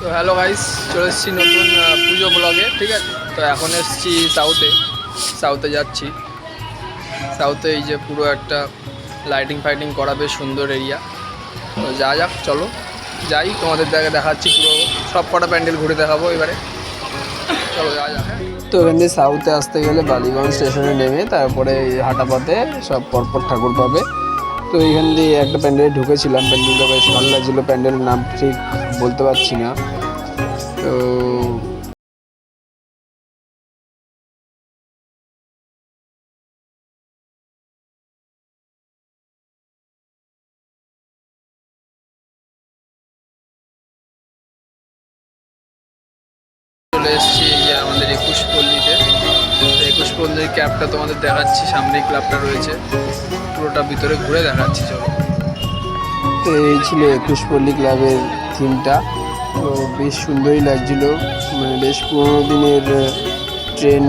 তো hello guys, চলে এসেছি নতুন পুজো ব্লগে। ঠিক আছে, তো এখন এসেছি সাউথে যাচ্ছি। সাউথে এই যে পুরো একটা লাইটিং ফাইটিং করা, বেশ সুন্দর এরিয়া। তো যাক চলো যাই, তোমাদের দেখাচ্ছি পুরো সব কটা প্যান্ডেল ঘুরে দেখাবো এবারে। চলো যাক। তো এখান থেকে সাউথে আসতে গেলে বালিগঞ্জ স্টেশনে নেমে তারপরে হাঁটা পথে সব পরপর ঠাকুর পাবে। তো এইখান দিয়ে একটা প্যান্ডেলে ঢুকেছিলাম, প্যান্ডেলটা বেশ ভালো লাগছিলো। প্যান্ডেলের নাম ঠিক বলতে পারছি না। তো চলে এসেছি এই যে আমাদের 21 পল্লীতে। তো 21 পল্লীর ক্যাবটা তোমাদের দেখাচ্ছি, সামনেই ক্লাবটা রয়েছে, পুরোটা ভিতরে ঘুরে দেখাচ্ছি চলো। তো এই ছিল 21 পল্লী ক্লাবের থিমটা। তো বেশ সুন্দরই লাগছিলো, মানে বেশ পুরোনো দিনের ট্রেন,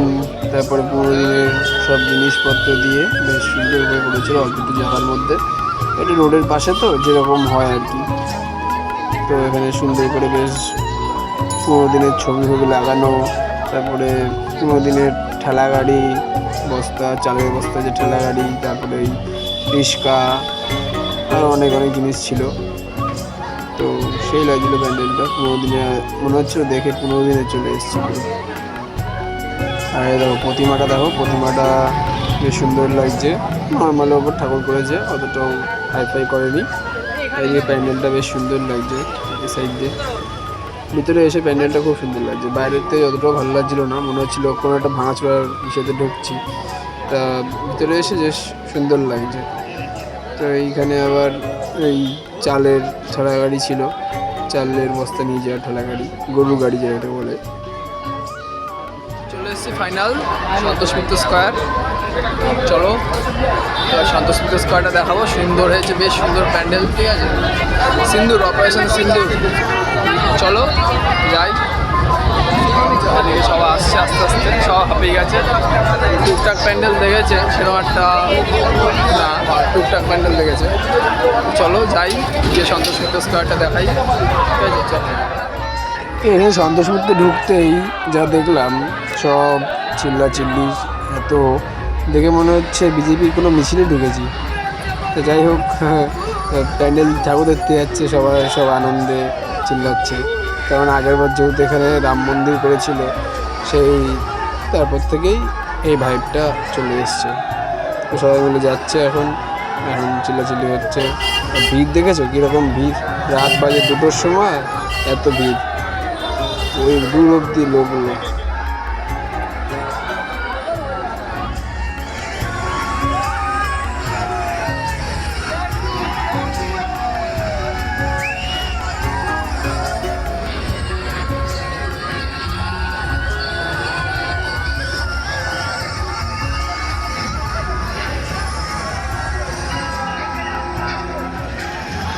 তারপরে পুরোনো দিনের সব জিনিসপত্র দিয়ে বেশ সুন্দর হয়ে পড়েছিল অল্প একটু জায়গার মধ্যে। এটা রোডের পাশে তো যেরকম হয় আর কি। তো এখানে সুন্দর করে বেশ পুরোনো দিনের ছবি লাগানো, তারপরে পুরোনো দিনের ঠেলা গাড়ি, বস্তা, চালের বস্তা যে ঠেলা গাড়ি, তারপরে এই রিক্সা, আরও অনেক জিনিস ছিল। তো সেই লাগছিলো প্যান্ডেলটা, পুরোনো দিনে মনে হচ্ছিলো দেখে 15 দিনে চলে এসেছিল। আর দেখো প্রতিমাটা, প্রতিমাটা বেশ সুন্দর লাগছে। নর্মালের ওপর ঠাকুর করেছে, অতটাও হাইফাই করেনি। এই যে প্যান্ডেলটা বেশ সুন্দর লাগছে এই সাইড দিয়ে। ভিতরে এসে প্যান্ডেলটা খুব সুন্দর লাগছে, বাইরের থেকে অতটাও ভালো লাগছিল না, মনে হচ্ছিলো কোনো একটা ভাঙাচোরার ইসেতে ঢুকছি। তা ভিতরে এসে বেশ সুন্দর লাগছে। তো এইখানে আবার এই চালের ঠেলা গাড়ি ছিল, চালের বস্তা নিয়ে যাওয়ার ঠেলা গাড়ি, গরুর গাড়ি যেটা বলে। চলে এসেছি ফাইনাল সন্তোষ মিত্র স্কোয়ার। চলো সন্তোষ মিত্র স্কোয়ারটা দেখাবো, সুন্দর হয়েছে, বেশ সুন্দর প্যান্ডেল। ঠিক আছে, সিন্দুর, অপারেশন সিন্দুর। চলো যাই, এদিকে সব আসছে আস্তে আস্তে, সব হাঁপিয়ে গেছে। টুকটাক প্যান্ডেল দেখেছে সেরকম একটা না, টুকটাক প্যান্ডেল দেখেছে। চলো যাই, যে সন্তোষ মিত্র স্কোয়ারটা দেখাই। ঠিক আছে চলো। এখানে সন্তোষ মিত্র ঢুকতেই যা দেখলাম, সব চিল্লাচিল্লি, এত দেখে মনে হচ্ছে বিজেপির কোনো মিছিলে ঢুকেছি। তো যাই হোক, প্যান্ডেল ঠাকুর দেখতে যাচ্ছে, সবাই সব আনন্দে চিল্লাচ্ছে। কারণ আগের বার যেহেতু এখানে রাম মন্দির করেছিল, সেই তারপর থেকেই এই ভাইবটা চলে এসছে। তো সবাই মিলে যাচ্ছে, এখন চিল্লাচিল্লি হচ্ছে। ভিড় দেখেছো কীরকম ভিড়, রাত বাজে 2টোর সময় এত ভিড়, ওই দূর অব্দি লোকগুলো।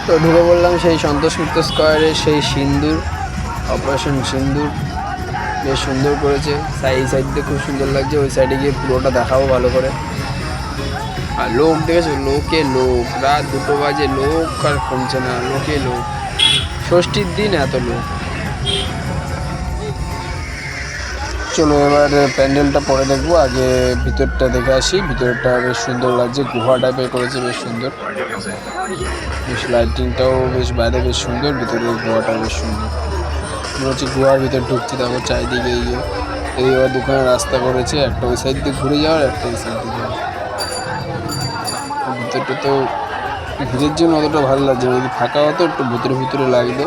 তো ঢুকে বললাম সেই সন্তোষ মিত্র স্কোয়ারে, সেই সিন্দুর, অপারেশন সিন্দুর বেশ সুন্দর করেছে। এই সাইড দিয়ে খুব সুন্দর লাগছে, ওই সাইডে গিয়ে পুরোটা দেখাবো ভালো করে। আর লোক দেখেছো, লোকে লোক, রাত 2টো বাজে, লোক আর কমছে না, লোকে লোক। ষষ্ঠীর দিন এত লোক। চলো এবার প্যান্ডেলটা পরে দেখবো, আগে ভিতরটা দেখে আসি। ভিতরটা বেশ সুন্দর লাগছে, গুহা টাইপের করেছে, বেশ সুন্দর। বেশ লাইটিংটাও বেশ, বাইরে বেশ সুন্দর, ভিতরে গুহাটাও বেশ সুন্দর। মনে হচ্ছে গুহার ভিতর ঢুকছি। তারপর চারিদিকে এই আবার দুখানা রাস্তা করেছে, একটা ওই সাইড দিয়ে ঘুরে যাওয়ার, একটা এই সাইড দিয়ে যাওয়ার। ভিতরটা তো ভিড়ের জন্য অতটা ভালো লাগছে, যদি ফাঁকা হতো একটু ভিতরে লাগতো।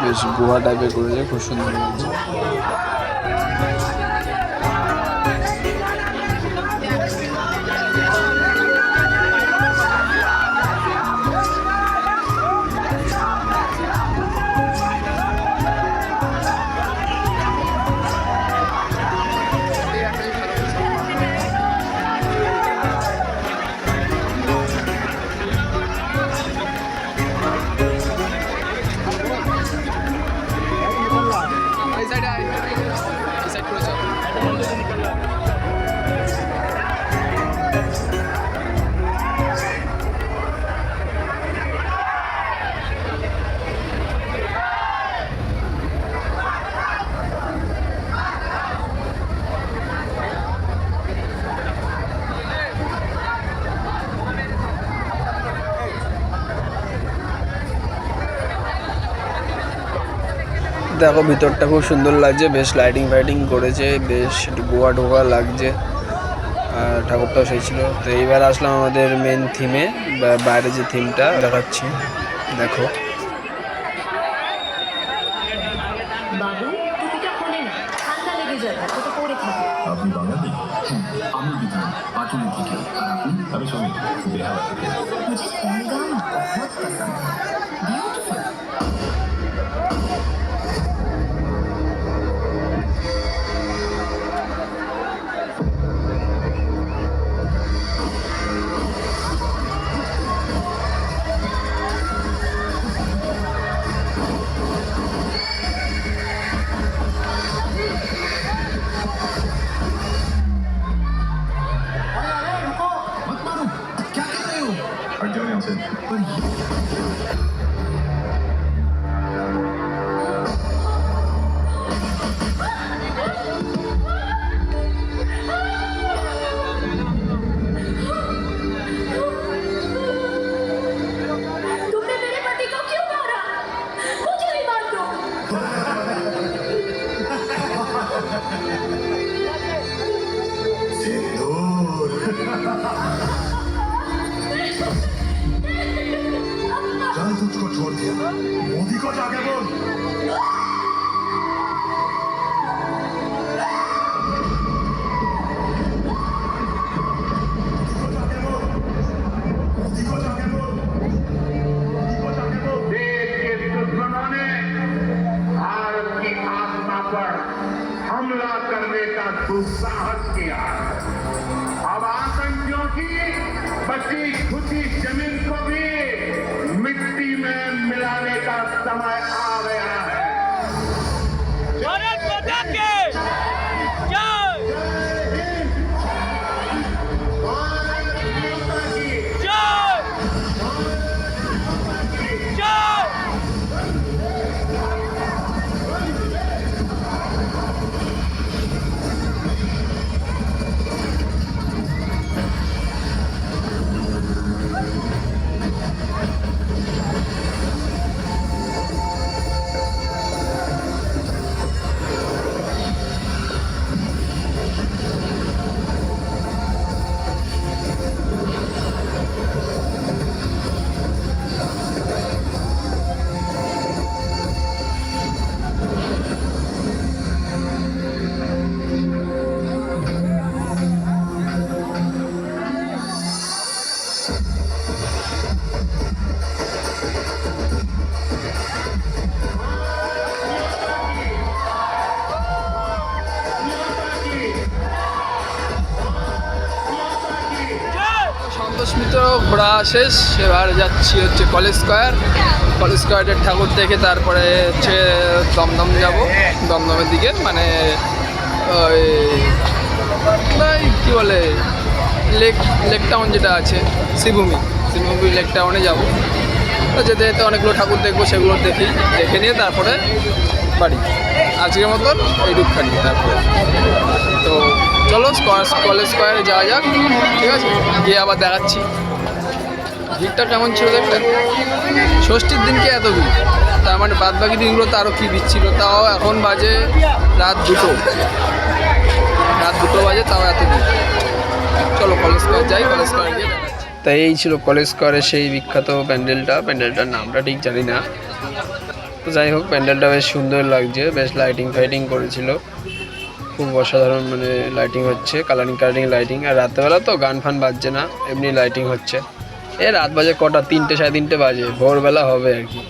বেশ গুহা টাইপের করেছে, খুব সুন্দর লাগছে। দেখো ভিতরটা খুব সুন্দর লাগছে, বেশ লাইটিং ফাইটিং করেছে, বেশ একটু গোয়া ঢোকা লাগছে। আর ঠাকুরটাও সেই ছিল। তো এইবার আসলাম আমাদের মেন থিমে, বাইরে যে থিমটা দেখাচ্ছি দেখো। বাবু টুপিটা খুলে না, ঠান্ডা লেগে যাবে, তো পরে খাবে। আপনি বাঙালি? হ্যাঁ, আমি বিধান পাটুলি থেকে। আর আপনি? আমি সমীর, বেহালা থেকে। मुझे पहलगाम बहुत पसंद है, ब्यूटीफुल। मत मारो, क्या कर रहे हो? हट जाओ यहाँ से। पर तुमने मेरे पति को क्यों मारा? मुझे भी मार दो। सिंदूर। कल तुझको छोड़ दिया, मोदी को जाके बोल। मोदी को जाके बोल। मोदी को जाके बोल। देश के दुश्मनों ने भारत की आत्मा पर हमला करने का दुस्साहस किया। अब आतंकियों की बची खुची जमीन को भी मिट्टी में मिलाने का समय आ गया है। भारत माता की जय भारत माता की जय जय। সন্তোষমিত্র ঘোরা শেষ, এবার যাচ্ছি হচ্ছে কলেজ স্কোয়ার। কলেজ স্কোয়ারের ঠাকুর দেখে তারপরে হচ্ছে দমদম যাব, দমদমের দিকে, মানে ওই কী বলে লেক লেক টাউন যেটা আছে, শ্রীভূমি লেক টাউনে যাবো। তো যেতে যেতে অনেকগুলো ঠাকুর দেখবো, সেগুলো দেখে নিয়ে তারপরে বাড়ি। আজকের মতন এইটুকখানি, তারপরে তো চলো কলেজ স্কোয়ারে যাওয়া যাক, ঠিক আছে? গিয়ে আবার দেখাচ্ছি ভিড়টা কেমন ছিল দেখলেন। ষষ্ঠীর দিনকে এত ভিড়, তার মানে বাদ বাকি দিনগুলো তো আরও কী ভিড় ছিল। তাও এখন বাজে রাত দুটো বাজে, তাও এত ভিড়। চলো কলেজ স্কোয়ার যাই, কলেজ স্কোয়ারে গিয়ে দেখাচ্ছি। তাই এই ছিল কলেজ স্কোয়ারের সেই বিখ্যাত প্যান্ডেলটার নামটা ঠিক জানি না। তো যাই হোক, প্যান্ডেলটা বেশ সুন্দর লাগছে, বেশ লাইটিং ফাইটিং করেছিল, খুব অসাধারণ, মানে লাইটিং হচ্ছে, কালারিং লাইটিং। আর রাত্রেবেলা তো গান ফান বাজছে না, এমনি লাইটিং হচ্ছে। রাত বাজে কটা, 3টে 3:30 বাজে, ভোরবেলা হবে আর কি।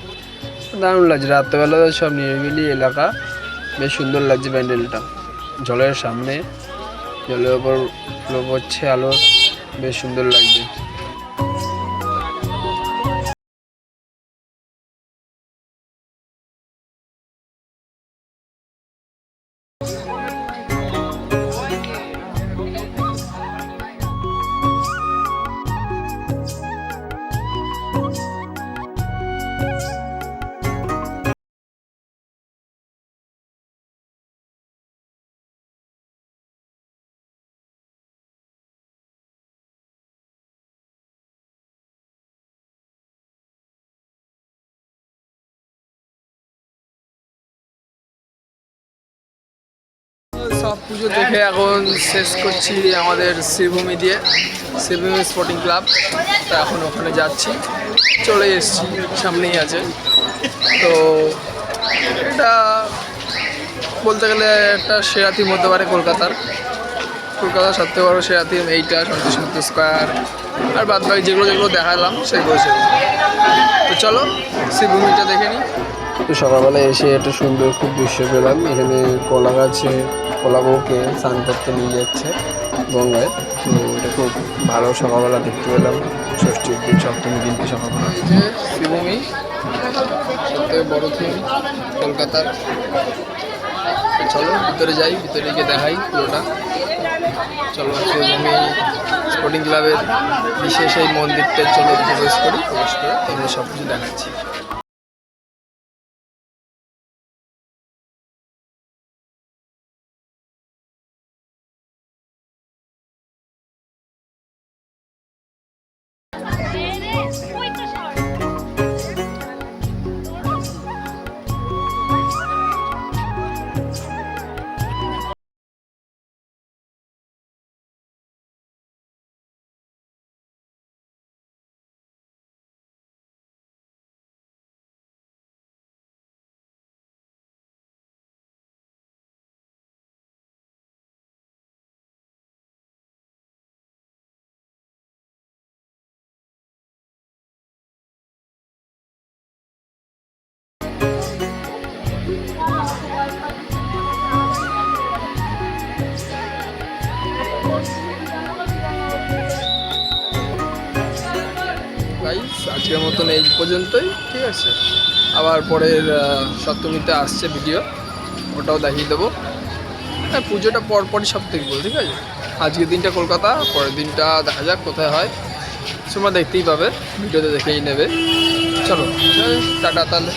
দারুণ লাগছে, রাত্রেবেলা সব নিরিবিলি এলাকা, বেশ সুন্দর লাগছে প্যান্ডেলটা। জলের সামনে, জলের ওপর ফ্লো করছে আলো, বেশ সুন্দর লাগছে। সব পুজো দেখে এখন শেষ করছি আমাদের শ্রীভূমি দিয়ে, শ্রীভূমি স্পোর্টিং ক্লাব। তো এখন ওখানে যাচ্ছি, চলে এসেছি, সামনেই আছে। তো এটা বলতে গেলে একটা সেরা থিম হতে পারে কলকাতার সবথেকে বড় সেরা থিম এইটা, সন্তোষ মিত্র স্কোয়ার, আর বাদ বাকি যেগুলো যেগুলো দেখালাম সেগুলো। তো চলো শ্রীভূমিটা দেখে নিই। তো সকালবেলায় এসে একটা সুন্দর খুব দৃশ্য পেলাম। এখানে কলা গাছে কলা বউকে স্নান করতে নিয়ে যাচ্ছে গঙ্গায়। তো এটা খুব ভালো সকালবেলা দেখতে পেলাম, ষষ্ঠীর দিন, সপ্তমীর দিনকে সকালবেলা। যে শ্রীভূমি সবথেকে বড় থিম কলকাতার। চলো ভিতরে যাই, ভিতরে গিয়ে দেখাই পুরোটা। চলো শ্রীভূমি স্পোর্টিং ক্লাবের বিশেষ এই মন্দিরটায় চলো প্রবেশ করে তোমাদের সব কিছু দেখাচ্ছি। গাইস আজকের মতন এই পর্যন্তই, ঠিক আছে। আবার পরের সপ্তমীতে আসছে ভিডিও, ওটাও দেখিয়ে দেবো। হ্যাঁ, পুজোটা পরপরই সব দেখবো, ঠিক আছে। আজকের দিনটা কলকাতা, পরের দিনটা দেখা যাক কোথায় হয়, তোমরা দেখতেই পাবে, ভিডিওতে দেখেই নেবে। চলো টাটা তাহলে।